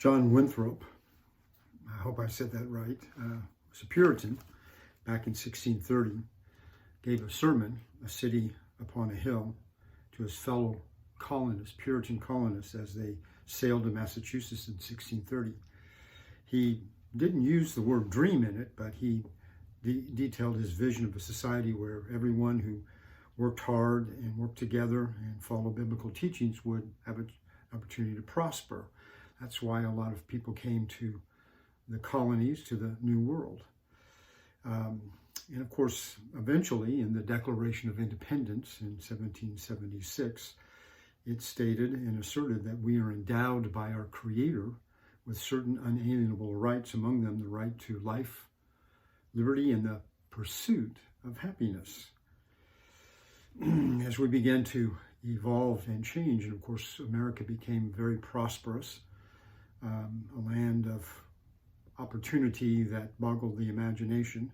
John Winthrop, I hope I said that right, was a Puritan back in 1630, gave a sermon, A City Upon a Hill, to his fellow colonists, Puritan colonists, as they sailed to Massachusetts in 1630. He didn't use the word dream in it, but he detailed his vision of a society where everyone who worked hard and worked together and followed biblical teachings would have an opportunity to prosper. That's why a lot of people came to the colonies, to the New World. And of course, eventually in the Declaration of Independence in 1776, it stated and asserted that we are endowed by our Creator with certain unalienable rights, among them the right to life, liberty, and the pursuit of happiness. As we began to evolve and change, and of course America became very prosperous, a land of opportunity that boggled the imagination.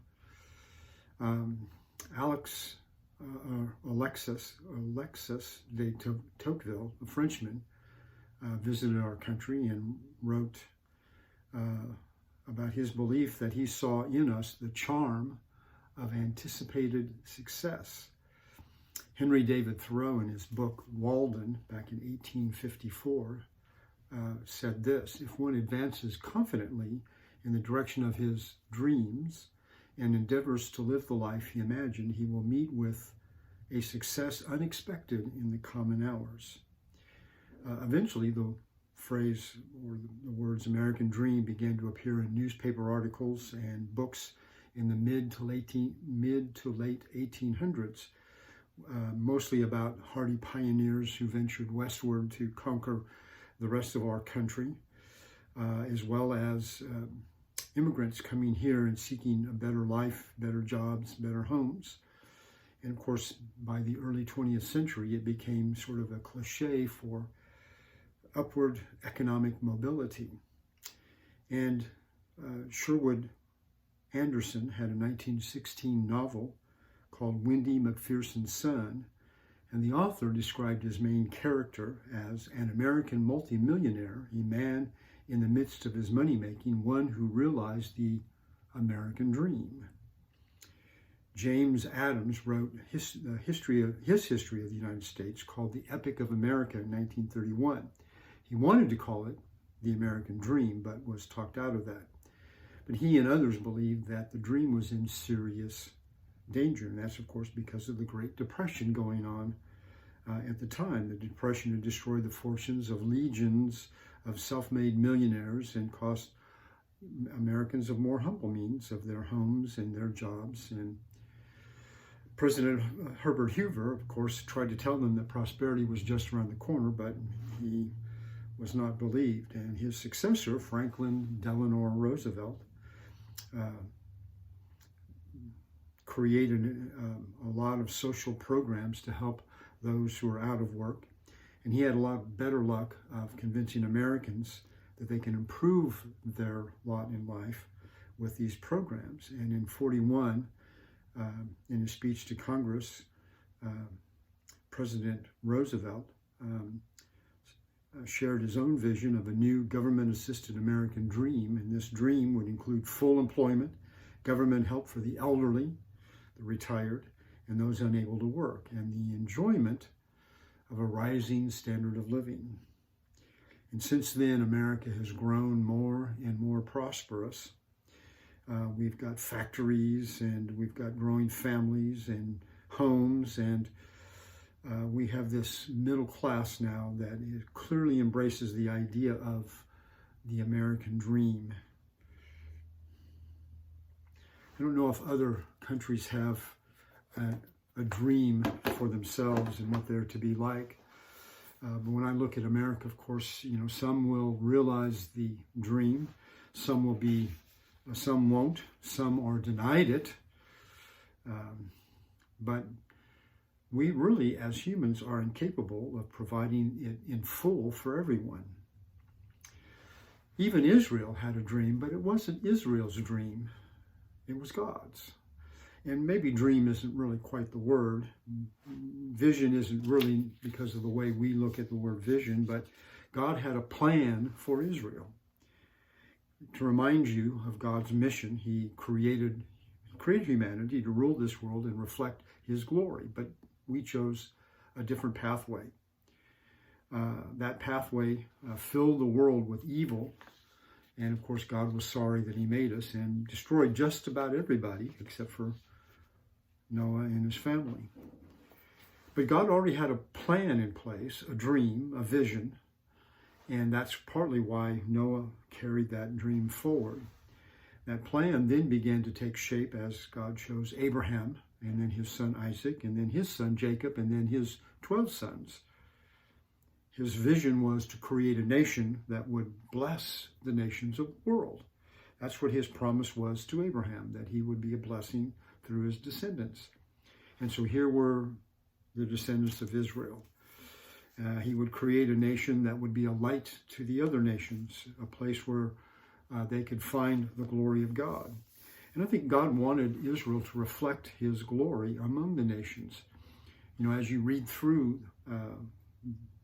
Alexis de Tocqueville, a Frenchman, visited our country and wrote about his belief that he saw in us the charm of anticipated success. Henry David Thoreau, in his book Walden, back in 1854, said this: if one advances confidently in the direction of his dreams and endeavors to live the life he imagined, he will meet with a success unexpected in the common hours. Eventually, the phrase or the words American Dream began to appear in newspaper articles and books in the mid to late 1800s, mostly about hardy pioneers who ventured westward to conquer the rest of our country, as well as immigrants coming here and seeking a better life, better jobs, better homes. And of course, by the early 20th century, it became sort of a cliche for upward economic mobility. And Sherwood Anderson had a 1916 novel called Windy McPherson's Son, and the author described his main character as an American multimillionaire, a man in the midst of his money-making, one who realized the American dream. James Adams wrote his history of the United States, called The Epic of America, in 1931. He wanted to call it The American Dream, but was talked out of that. But he and others believed that the dream was in serious danger, and that's of course because of the Great Depression going on at the time. The Depression had destroyed the fortunes of legions of self-made millionaires and cost Americans of more humble means of their homes and their jobs. And President Herbert Hoover, of course, tried to tell them that prosperity was just around the corner, but he was not believed. And his successor, Franklin Delano Roosevelt, created a lot of social programs to help those who are out of work. And he had a lot better luck of convincing Americans that they can improve their lot in life with these programs. And in 1941, in his speech to Congress, President Roosevelt shared his own vision of a new government-assisted American dream. And this dream would include full employment, government help for the elderly, the retired, and those unable to work, and the enjoyment of a rising standard of living. And since then, America has grown more and more prosperous. We've got factories, and we've got growing families and homes, and we have this middle class now that clearly embraces the idea of the American dream. I don't know if other countries have a dream for themselves and what they're to be like. But when I look at America, of course, some will realize the dream, some won't, some are denied it. But we really, as humans, are incapable of providing it in full for everyone. Even Israel had a dream, but it wasn't Israel's dream. It was God's. And maybe dream isn't really quite the word. Vision isn't really because of the way we look at the word vision, but God had a plan for Israel. to remind you of God's mission. He created humanity to rule this world and reflect his glory, but we chose a different pathway. That pathway filled the world with evil, and of course God was sorry that he made us and destroyed just about everybody except for Noah and his family. But God already had a plan in place, a dream, a vision, and that's partly why Noah carried that dream forward. That plan then began to take shape as God chose Abraham, and then his son Isaac, and then his son Jacob, and then his 12 sons. His vision was to create a nation that would bless the nations of the world. That's what his promise was to Abraham, that he would be a blessing through his descendants. And so here were the descendants of Israel. He would create a nation that would be a light to the other nations, a place where they could find the glory of God. And I think God wanted Israel to reflect his glory among the nations. You know, as you read through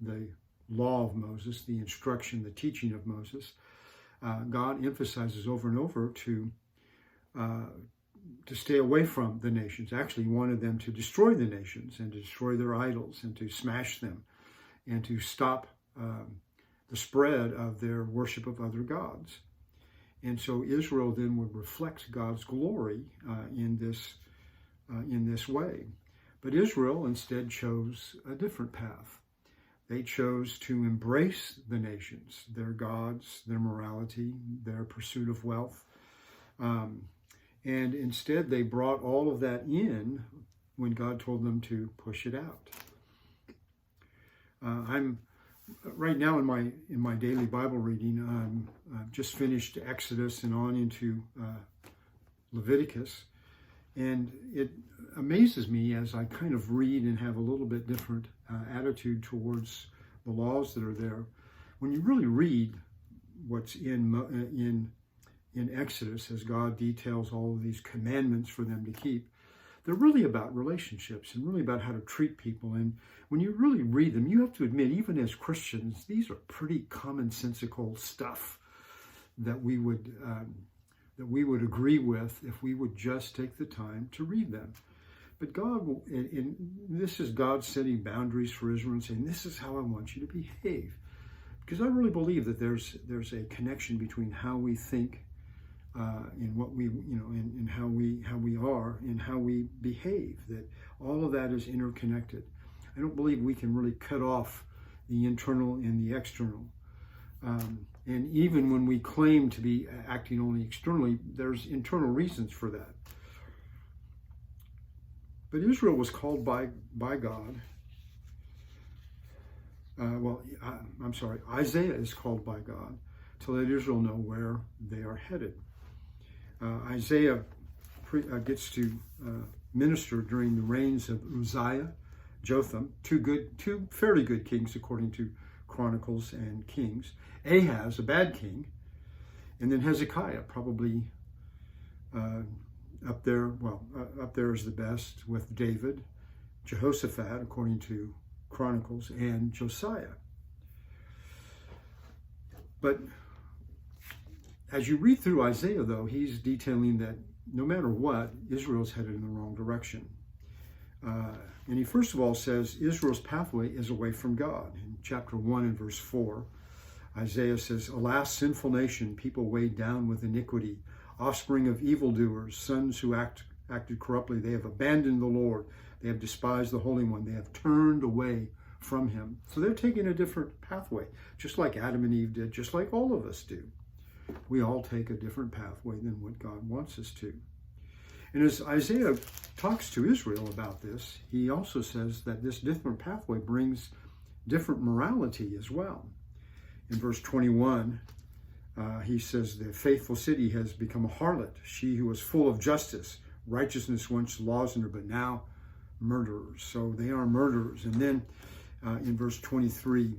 the law of Moses, the instruction, the teaching of Moses, God emphasizes over and over to stay away from the nations. Actually, he wanted them to destroy the nations and to destroy their idols and to smash them and to stop the spread of their worship of other gods. And so Israel then would reflect God's glory in this way. But Israel instead chose a different path. They chose to embrace the nations, their gods, their morality, their pursuit of wealth. And instead they brought all of that in when God told them to push it out. I'm right now in my daily Bible reading, I've just finished Exodus and on into Leviticus. And it amazes me as I kind of read and have a little bit different attitude towards the laws that are there. When you really read what's in Exodus, as God details all of these commandments for them to keep, they're really about relationships and really about how to treat people. And when you really read them, you have to admit, even as Christians, these are pretty commonsensical stuff that we would agree with if we would just take the time to read them. But God, and this is God setting boundaries for Israel and saying, this is how I want you to behave. Because I really believe that there's a connection between how we think and what we, and how we are and how we behave, that all of that is interconnected. I don't believe we can really cut off the internal and the external. And even when we claim to be acting only externally, there's internal reasons for that. But Israel was called by God. Isaiah is called by God to let Israel know where they are headed. Isaiah gets to minister during the reigns of Uzziah, Jotham, two fairly good kings according to Chronicles and Kings, Ahaz, a bad king, and then Hezekiah, probably up there is the best with David, Jehoshaphat, according to Chronicles, and Josiah. But as you read through Isaiah, though, he's detailing that no matter what, Israel's headed in the wrong direction. And he first of all says Israel's pathway is away from God. In chapter 1 and verse 4, Isaiah says, "Alas, sinful nation, people weighed down with iniquity, offspring of evildoers, sons who acted corruptly. They have abandoned the Lord. They have despised the Holy One. They have turned away from him." So they're taking a different pathway, just like Adam and Eve did, just like all of us do. We all take a different pathway than what God wants us to. And as Isaiah talks to Israel about this, he also says that this different pathway brings different morality as well. In verse 21, he says, "The faithful city has become a harlot, she who was full of justice. Righteousness once laws in her, but now murderers." So they are murderers. And then in verse 23,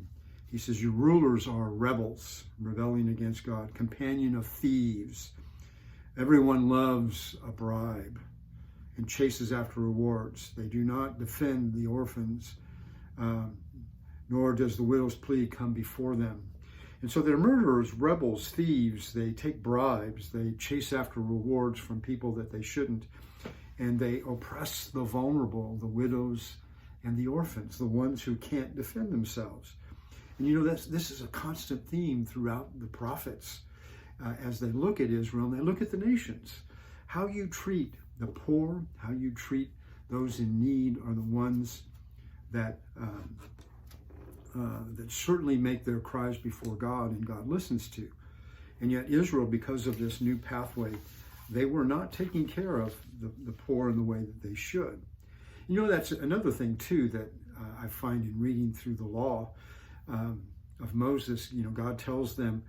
he says, "Your rulers are rebels, rebelling against God, companion of thieves. Everyone loves a bribe and chases after rewards. They do not defend the orphans, nor does the widow's plea come before them." And so they're murderers, rebels, thieves. They take bribes. They chase after rewards from people that they shouldn't. And they oppress the vulnerable, the widows and the orphans, the ones who can't defend themselves. And you know, this is a constant theme throughout the prophets as they look at Israel and they look at the nations. How you treat the poor, how you treat those in need are the ones that that certainly make their cries before God and God listens to. And yet Israel, because of this new pathway, they were not taking care of the poor in the way that they should. You know, that's another thing too that I find in reading through the law of Moses. You know, God tells them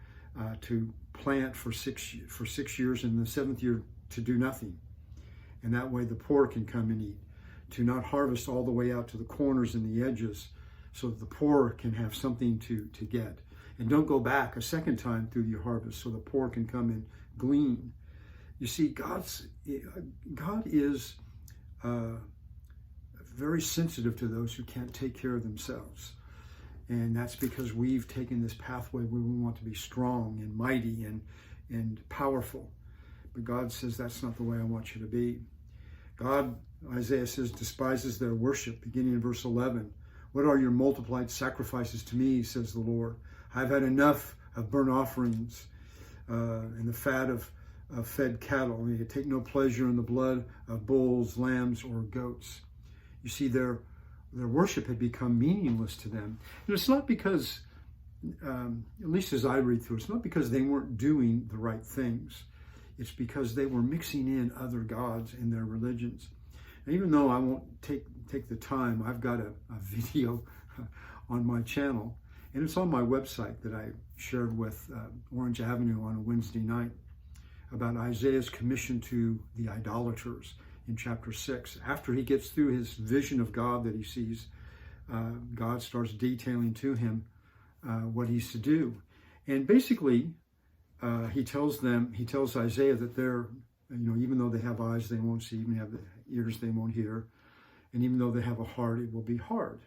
to plant for 6 years, and the seventh year to do nothing. And that way the poor can come and eat. To not harvest all the way out to the corners and the edges, so that the poor can have something to get. And don't go back a second time through your harvest, so the poor can come and glean. You see, God is very sensitive to those who can't take care of themselves. And that's because we've taken this pathway where we want to be strong and mighty and powerful. But God says, that's not the way I want you to be. God, Isaiah says, despises their worship, beginning in verse 11. What are your multiplied sacrifices to me, says the Lord? I've had enough of burnt offerings and the fat of fed cattle. You take no pleasure in the blood of bulls, lambs, or goats. You see, their worship had become meaningless to them. And it's not because, at least as I read through, it's not because they weren't doing the right things. It's because they were mixing in other gods in their religions. And even though I won't take the time, I've got a video on my channel, and it's on my website that I shared with Orange Avenue on a Wednesday night about Isaiah's commission to the idolaters in chapter 6. After he gets through his vision of God that he sees, God starts detailing to him what he's to do. And basically, he tells Isaiah that they're, even though they have eyes, they won't see, even have ears, they won't hear. And even though they have a heart, it will be hard.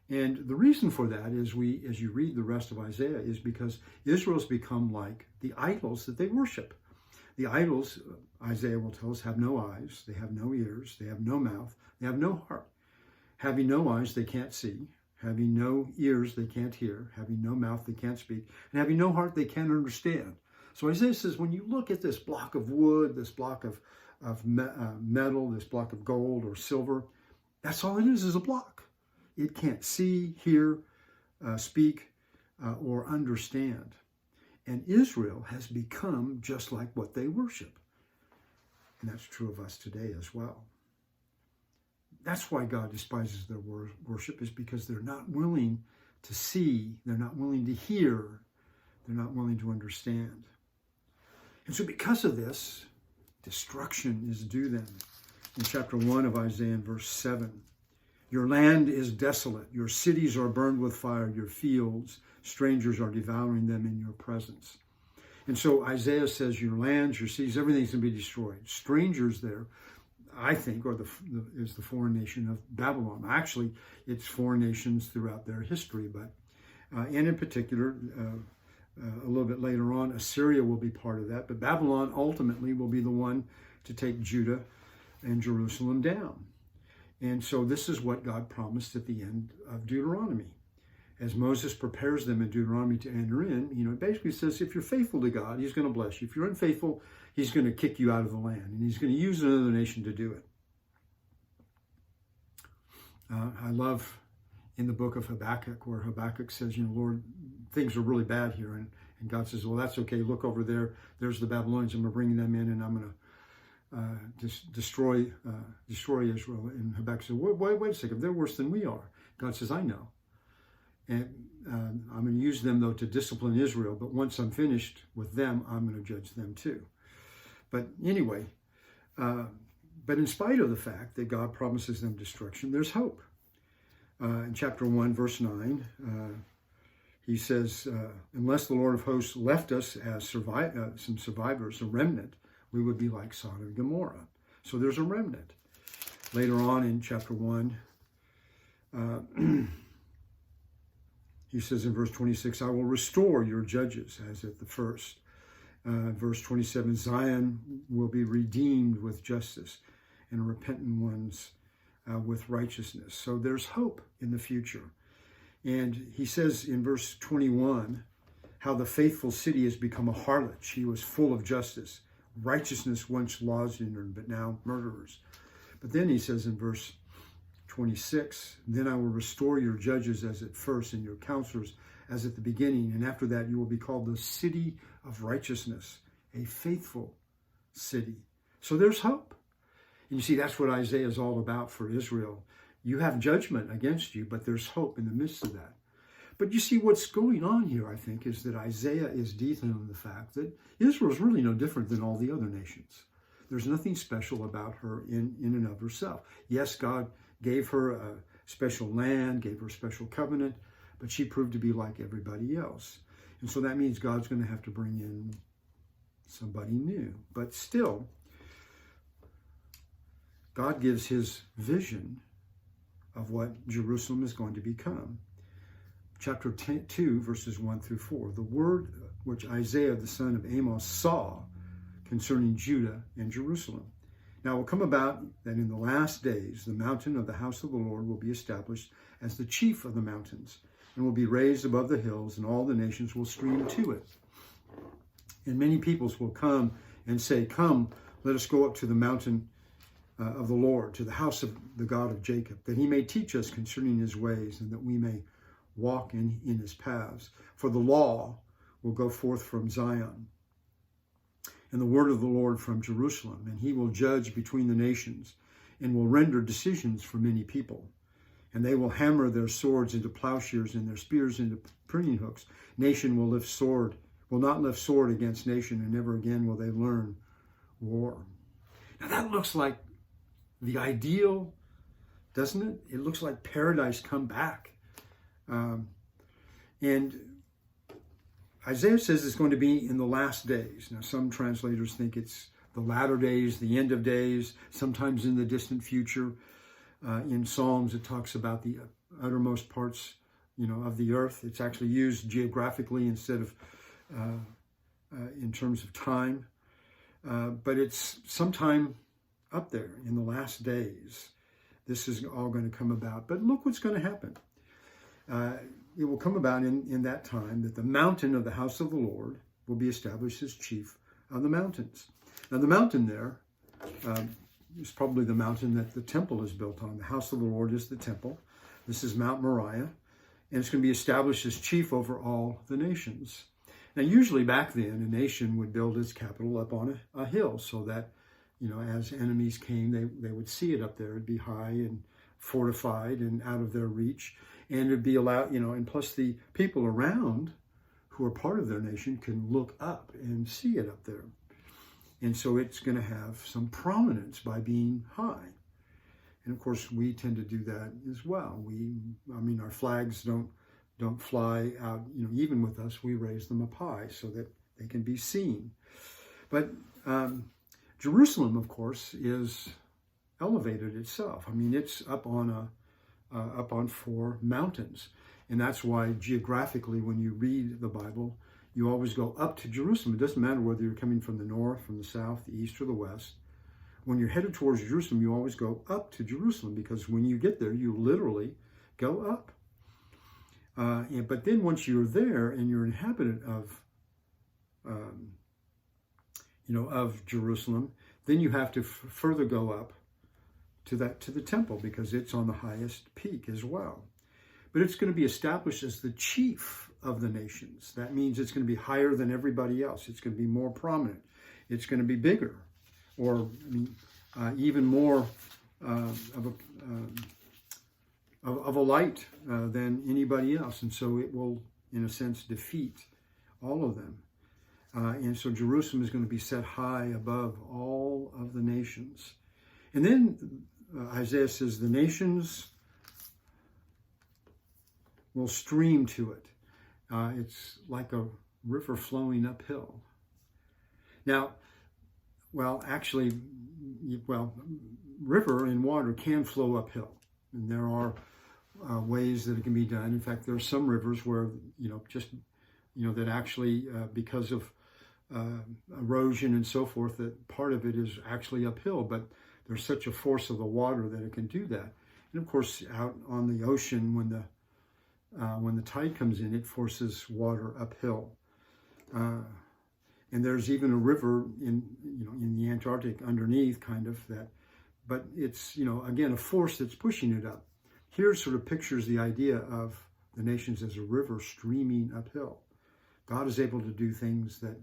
And the reason for that is as you read the rest of Isaiah, is because Israel's become like the idols that they worship. The idols, Isaiah will tell us, have no eyes, they have no ears, they have no mouth, they have no heart. Having no eyes, they can't see. Having no ears, they can't hear. Having no mouth, they can't speak. And having no heart, they can't understand. So Isaiah says, when you look at this block of wood, this block of metal, this block of gold or silver, that's all it is a block. It can't see, hear, speak, or understand. And Israel has become just like what they worship. And that's true of us today as well. That's why God despises their worship, is because they're not willing to see, they're not willing to hear, they're not willing to understand. And so because of this, destruction is due them. In chapter 1 of Isaiah, verse 7, your land is desolate, your cities are burned with fire, your fields, strangers are devouring them in your presence. And so Isaiah says your lands, your cities, everything's going to be destroyed. Strangers there, I think, is the foreign nation of Babylon. Actually, it's foreign nations throughout their history, but and in particular, a little bit later on, Assyria will be part of that. But Babylon ultimately will be the one to take Judah and Jerusalem down. And so this is what God promised at the end of Deuteronomy. As Moses prepares them in Deuteronomy to enter in, it basically says, if you're faithful to God, he's going to bless you. If you're unfaithful, he's going to kick you out of the land, and he's going to use another nation to do it. I love in the book of Habakkuk, where Habakkuk says, Lord, things are really bad here. And God says, well, that's okay. Look over there. There's the Babylonians. I'm going to bring them in, and I'm going to destroy Israel. And Habakkuk says, wait a second. They're worse than we are. God says, I know. And I'm going to use them, though, to discipline Israel. But once I'm finished with them, I'm going to judge them too. But anyway, but in spite of the fact that God promises them destruction, there's hope. In chapter 1, verse 9, he says, unless the Lord of hosts left us as some survivors, a remnant, we would be like Sodom and Gomorrah. So there's a remnant. Later on in chapter 1, He says in verse 26, I will restore your judges as at the first. Verse 27, Zion will be redeemed with justice and repentant ones with righteousness. So there's hope in the future. And he says in verse 21, how the faithful city has become a harlot. She was full of justice. Righteousness once lodged in her, but now murderers. But then he says in verse 26, then I will restore your judges as at first and your counselors as at the beginning. And after that, you will be called the city of righteousness, a faithful city. So there's hope. And you see, that's what Isaiah is all about for Israel. You have judgment against you, but there's hope in the midst of that. But you see, what's going on here, I think, is that Isaiah is detailing the fact that Israel is really no different than all the other nations. There's nothing special about her in and of herself. Yes, God gave her a special land, gave her a special covenant, but she proved to be like everybody else. And so that means God's going to have to bring in somebody new. But still, God gives his vision of what Jerusalem is going to become. Chapter 2, verses 1 through 4. The word which Isaiah, the son of Amos, saw concerning Judah and Jerusalem. Now it will come about that in the last days, the mountain of the house of the Lord will be established as the chief of the mountains, and will be raised above the hills, and all the nations will stream to it. And many peoples will come and say, come, let us go up to the mountain of the Lord, to the house of the God of Jacob, that he may teach us concerning his ways, and that we may walk in his paths. For the law will go forth from Zion, and the word of the Lord from Jerusalem, and he will judge between the nations, and will render decisions for many people. And they will hammer their swords into plowshares and their spears into pruning hooks. Nation will not lift sword against nation, and never again will they learn war. Now that looks like the ideal, doesn't it? It looks like paradise come back. And Isaiah says it's going to be in the last days. Now, some translators think it's the latter days, the end of days, sometimes in the distant future. In Psalms, it talks about the uttermost parts, of the earth. It's actually used geographically instead of in terms of time. But it's sometime up there in the last days. This is all going to come about. But look what's going to happen. It will come about in that time that the mountain of the house of the Lord will be established as chief of the mountains. Now, the mountain there is probably the mountain that the temple is built on. The house of the Lord is the temple. This is Mount Moriah, and it's going to be established as chief over all the nations. Now, usually back then, a nation would build its capital up on a hill so that, as enemies came, they would see it up there. It'd be high and fortified and out of their reach. And it'd be allowed, and plus the people around who are part of their nation can look up and see it up there. And so it's going to have some prominence by being high. And of course, we tend to do that as well. Our flags don't fly out, even with us, we raise them up high so that they can be seen. But Jerusalem, of course, is elevated itself. It's up on 4 mountains. And that's why geographically, when you read the Bible, you always go up to Jerusalem. It doesn't matter whether you're coming from the north, from the south, the east, or the west. When you're headed towards Jerusalem, you always go up to Jerusalem, because when you get there, you literally go up. But then once you're there and you're an inhabitant of Jerusalem, then you have to further go up to the temple, because it's on the highest peak as well. But it's going to be established as the chief of the nations. That means it's going to be higher than everybody else. It's going to be more prominent. It's going to be bigger, or even more of a light than anybody else. And so it will, in a sense, defeat all of them. And so Jerusalem is going to be set high above all of the nations. And then Isaiah says the nations will stream to it. It's like a river flowing uphill. Now, river and water can flow uphill. And there are ways that it can be done. In fact, there are some rivers where, that actually, because of erosion and so forth, that part of it is actually uphill, but there's such a force of the water that it can do that. And of course, out on the ocean, when the tide comes in, it forces water uphill. And there's even a river in the Antarctic underneath, kind of that, but it's, again, a force that's pushing it up. Here sort of pictures the idea of the nations as a river streaming uphill. God is able to do things that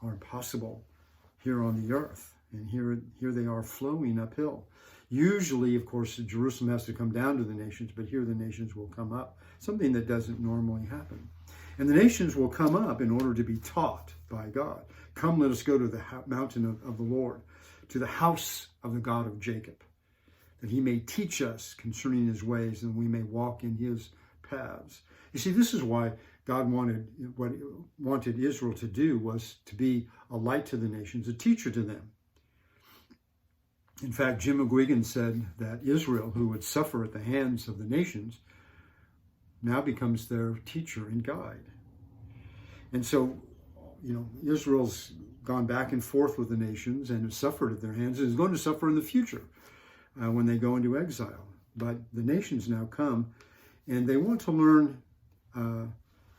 are impossible here on the earth. And here they are flowing uphill. Usually, of course, Jerusalem has to come down to the nations, but here the nations will come up, something that doesn't normally happen. And the nations will come up in order to be taught by God. Come, let us go to the mountain of the Lord, to the house of the God of Jacob, that he may teach us concerning his ways and we may walk in his paths. You see, this is why God wanted Israel to do, was to be a light to the nations, a teacher to them. In fact, Jim McGuigan said that Israel, who would suffer at the hands of the nations, now becomes their teacher and guide. And so, Israel's gone back and forth with the nations and has suffered at their hands and is going to suffer in the future when they go into exile. But the nations now come and they want to learn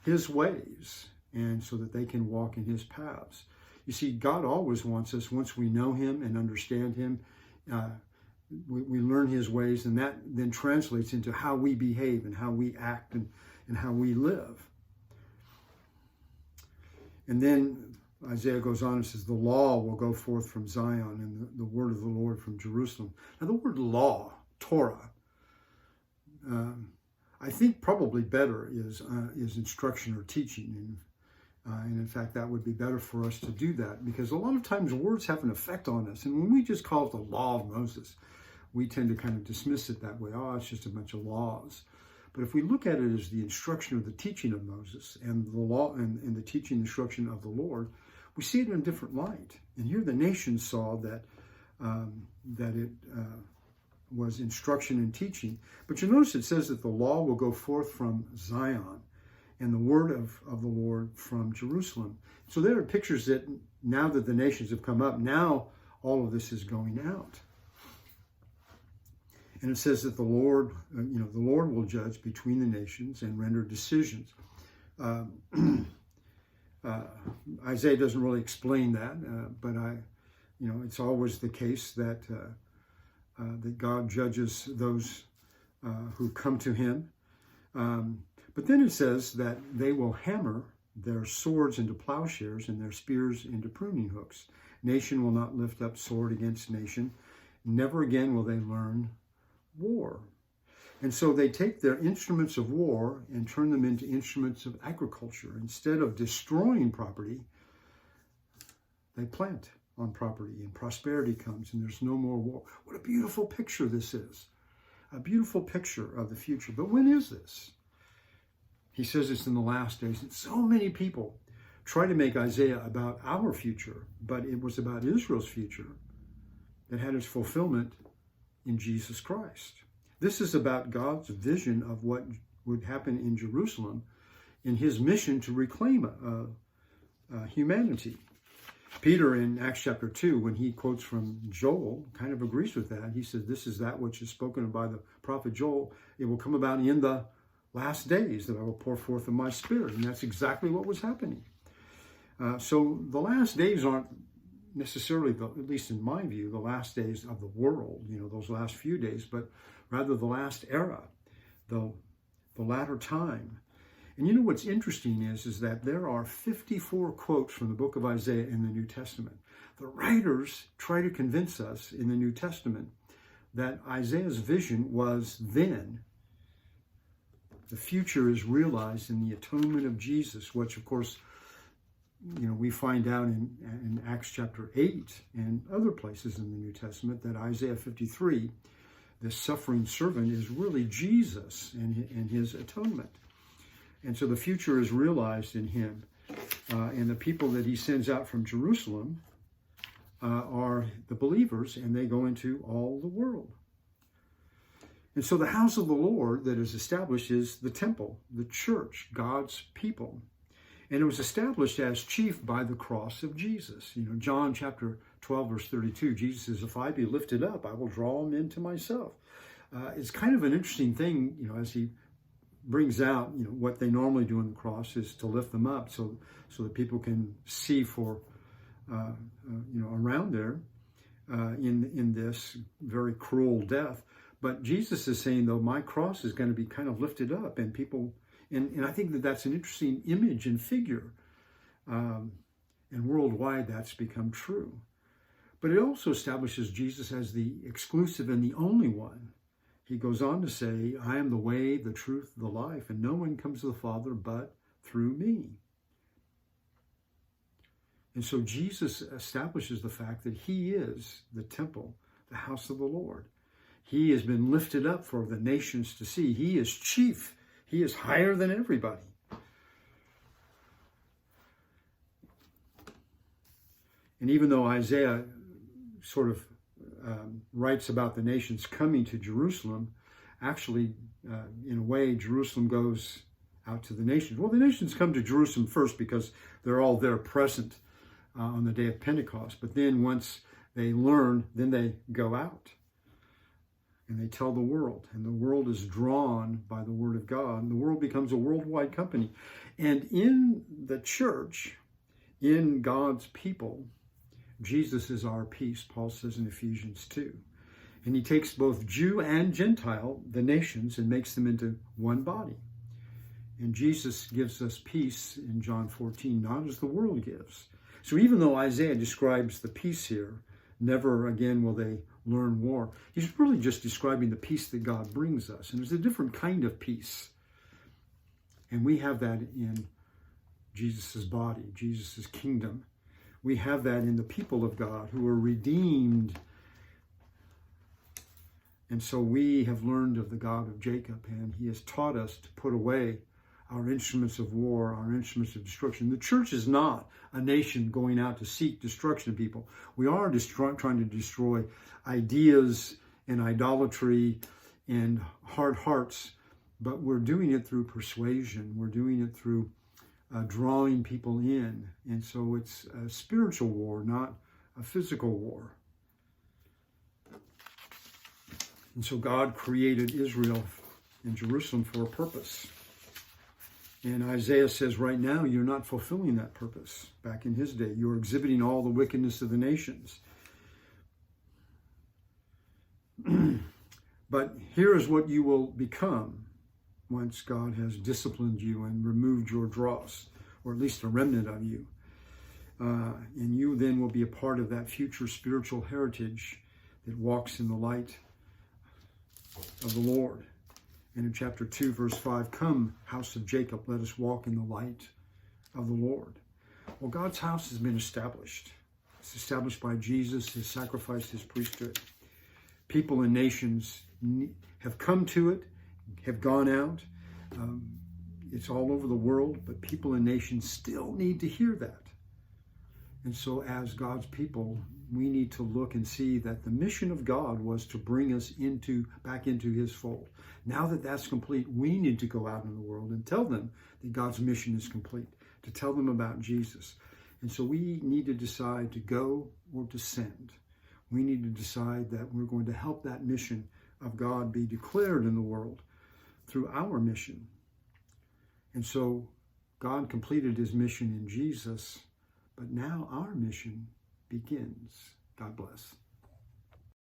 his ways, and so that they can walk in his paths. You see, God always wants us, once we know him and understand him, we learn his ways, and that then translates into how we behave and how we act and how we live. And then Isaiah goes on and says, the law will go forth from Zion and the word of the Lord from Jerusalem. Now the word law, Torah, I think probably better is instruction or teaching. And in fact, that would be better for us to do that, because a lot of times words have an effect on us. And when we just call it the law of Moses, we tend to kind of dismiss it that way. Oh, it's just a bunch of laws. But if we look at it as the instruction or the teaching of Moses and the law and the teaching and instruction of the Lord, we see it in a different light. And here the nation saw that it was instruction and teaching. But you notice it says that the law will go forth from Zion and the word of the Lord from Jerusalem. So there are pictures that now that the nations have come up, now all of this is going out. And it says that the Lord will judge between the nations and render decisions. Isaiah doesn't really explain that, but it's always the case that God judges those who come to him. But then it says that they will hammer their swords into plowshares and their spears into pruning hooks. Nation will not lift up sword against nation. Never again will they learn war. And so they take their instruments of war and turn them into instruments of agriculture. Instead of destroying property, they plant on property and prosperity comes and there's no more war. What a beautiful picture this is. A beautiful picture of the future. But when is this? He says it's in the last days. And so many people try to make Isaiah about our future, but it was about Israel's future that had its fulfillment in Jesus Christ. This is about God's vision of what would happen in Jerusalem in his mission to reclaim humanity. Peter in Acts chapter 2, when he quotes from Joel, kind of agrees with that. He said, this is that which is spoken by the prophet Joel. It will come about in the last days that I will pour forth of my spirit. And that's exactly what was happening. So the last days aren't necessarily, at least in my view, the last days of the world, those last few days, but rather the last era, the latter time. And what's interesting is that there are 54 quotes from the book of Isaiah in the New Testament. The writers try to convince us in the New Testament that Isaiah's vision was then. The future is realized in the atonement of Jesus, which of course, we find out in Acts chapter 8 and other places in the New Testament that Isaiah 53, the suffering servant, is really Jesus and his atonement. And so the future is realized in him. And the people that he sends out from Jerusalem are the believers, and they go into all the world. And so the house of the Lord that is established is the temple, the church, God's people. And it was established as chief by the cross of Jesus. John chapter 12, verse 32, Jesus says, if I be lifted up, I will draw them into myself. It's kind of an interesting thing, as he brings out, what they normally do on the cross is to lift them up so that people can see for, around there in this very cruel death. But Jesus is saying, though, my cross is going to be kind of lifted up, and people, and I think that that's an interesting image and figure. And worldwide, that's become true. But it also establishes Jesus as the exclusive and the only one. He goes on to say, I am the way, the truth, the life, and no one comes to the Father but through me. And so Jesus establishes the fact that he is the temple, the house of the Lord. He has been lifted up for the nations to see. He is chief. He is higher than everybody. And even though Isaiah sort of writes about the nations coming to Jerusalem, actually, in a way, Jerusalem goes out to the nations. Well, the nations come to Jerusalem first because they're all there present on the day of Pentecost. But then once they learn, then they go out and they tell the world. And the world is drawn by the word of God. And the world becomes a worldwide company. And in the church, in God's people, Jesus is our peace, Paul says in Ephesians 2. And he takes both Jew and Gentile, the nations, and makes them into one body. And Jesus gives us peace in John 14, not as the world gives. So even though Isaiah describes the peace here, never again will they learn war, he's really just describing the peace that God brings us. And there's a different kind of peace. And we have that in Jesus' body, Jesus' kingdom. We have that in the people of God who are redeemed. And so we have learned of the God of Jacob, and he has taught us to put away our instruments of war, our instruments of destruction. The church is not a nation going out to seek destruction of people. We are trying to destroy ideas and idolatry and hard hearts, but we're doing it through persuasion. We're doing it through drawing people in. And so it's a spiritual war, not a physical war. And so God created Israel and Jerusalem for a purpose. And Isaiah says right now, you're not fulfilling that purpose. Back in his day, you're exhibiting all the wickedness of the nations. But here is what you will become once God has disciplined you and removed your dross, or at least a remnant of you. And you then will be a part of that future spiritual heritage that walks in the light of the Lord. And in chapter 2, verse 5, come, house of Jacob, let us walk in the light of the Lord. Well, God's house has been established. It's established by Jesus, his sacrifice, his priesthood. People and nations have come to it, have gone out. It's all over the world, but people and nations still need to hear that. And so as God's people, we need to look and see that the mission of God was to bring us back into his fold. Now that that's complete, we need to go out in the world and tell them that God's mission is complete, to tell them about Jesus. And so we need to decide to go or to send. We need to decide that we're going to help that mission of God be declared in the world through our mission. And so God completed his mission in Jesus, but now our mission begins. God bless.